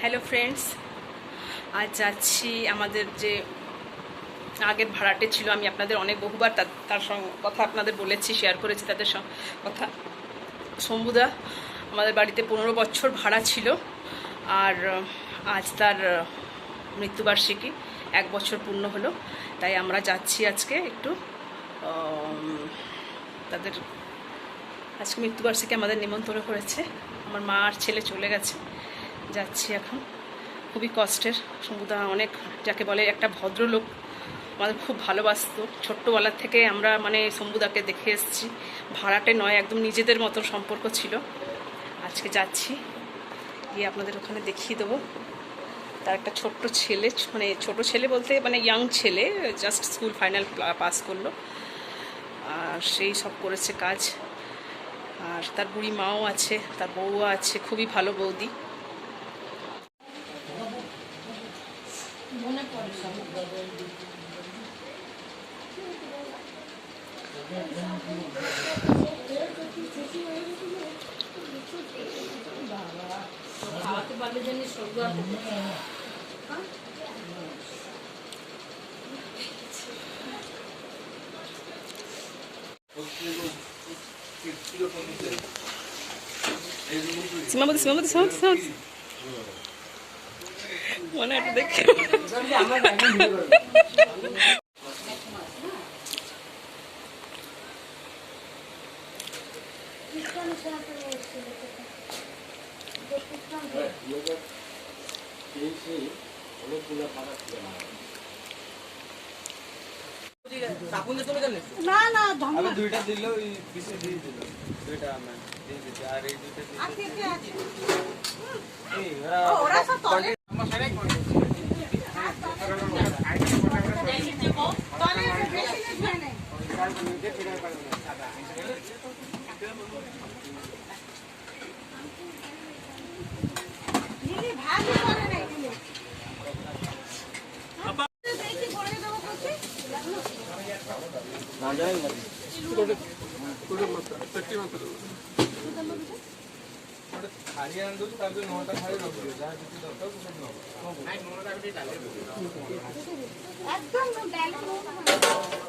Hello friends, আজ যাচ্ছি আমাদের যে আগের ভাড়াটে ছিল। আমি আপনাদের অনেক বহুবার তার সঙ্গে কথা আপনাদের বলেছি, শেয়ার করেছি তাদের সঙ্গে কথা। শম্ভুদা আমাদের বাড়িতে 15 বছর ভাড়া ছিল, আর আজ তার মৃত্যুবার্ষিকী 1 বছর পূর্ণ হলো। তাই আমরা যাচ্ছি আজকে একটু তাদের আজকে মৃত্যুবার্ষিকী আমাদের নিমন্ত্রণ করেছে। আমার মা আর ছেলে চলে গেছে, যাচ্ছি এখন। খুবই কষ্টের। শম্ভুদা অনেক, যাকে বলে একটা ভদ্রলোক, আমাদের খুব ভালোবাসতো। ছোট্টবেলার থেকে আমরা শম্ভুদাকে দেখে এসেছি। ভাড়াটে নয়, একদম নিজেদের মতো সম্পর্ক ছিল। আজকে যাচ্ছি, গিয়ে আপনাদের ওখানে দেখিয়ে দেবো। তার একটা ছোট্ট ছেলে, ছোট ছেলে বলতে ইয়াং ছেলে, জাস্ট স্কুল ফাইনাল পাস করলো, আর সেই সব করেছে কাজ। আর তার বুড়ি মাও আছে, তার বউও আছে, খুবই ভালো বৌদি। সীমাবতী সীমাবতী সীমাবতী সীমাবতী মনে একটা দেখে না না আমি দুইটা দিল ওই পিছে দিয়ে দিল দুইটা আমি দিয়ে দিতে আর এই দুইটা দিয়ে আছে আছে এই ওরা সব তলে মশাই করে তলে বেশি নেই দিদি ভালো করে নাই দিদি দেখি করে দেবো করছি না যায় না হারিয়ে আনতো তারপরে 9টা হারিয়ে রাখবো যা কিছু দরকার সব নেবো নাই 9টা আগে ডালে একদম ডাল